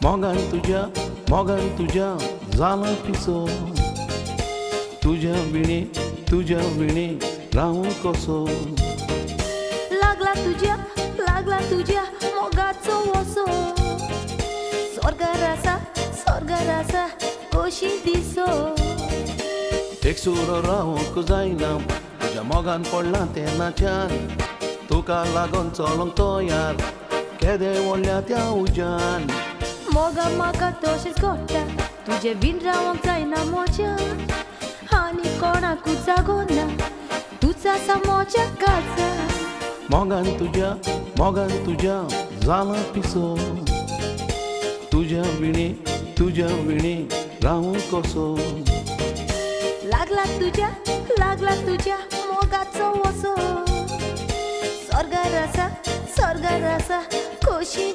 मोगान तुझ्या जाला पिसो तुझ्या विणी राहूं कसो लागला तुझ्या मोगाचो वसो स्वर्गार आसा कशी दिसो एक सूर रावूंक जायना तुझ्या मोगान पडला तेन्नाच्यान तुका लागून चलोंक तयार केदे व्हडल्या त्या उज्यान मोगा म्हाका तशेंच घडटा तुजे बीन रावंक जायना मोज्या आनी कोणाकूच जागो ना तूच आसा मोज्या काळजा मोगान तुझ्या जाला पिसो तुझ्या विणी राहूं कसो लागला तुझ्या मोगाचो वसो स्वर्गार आसा कशी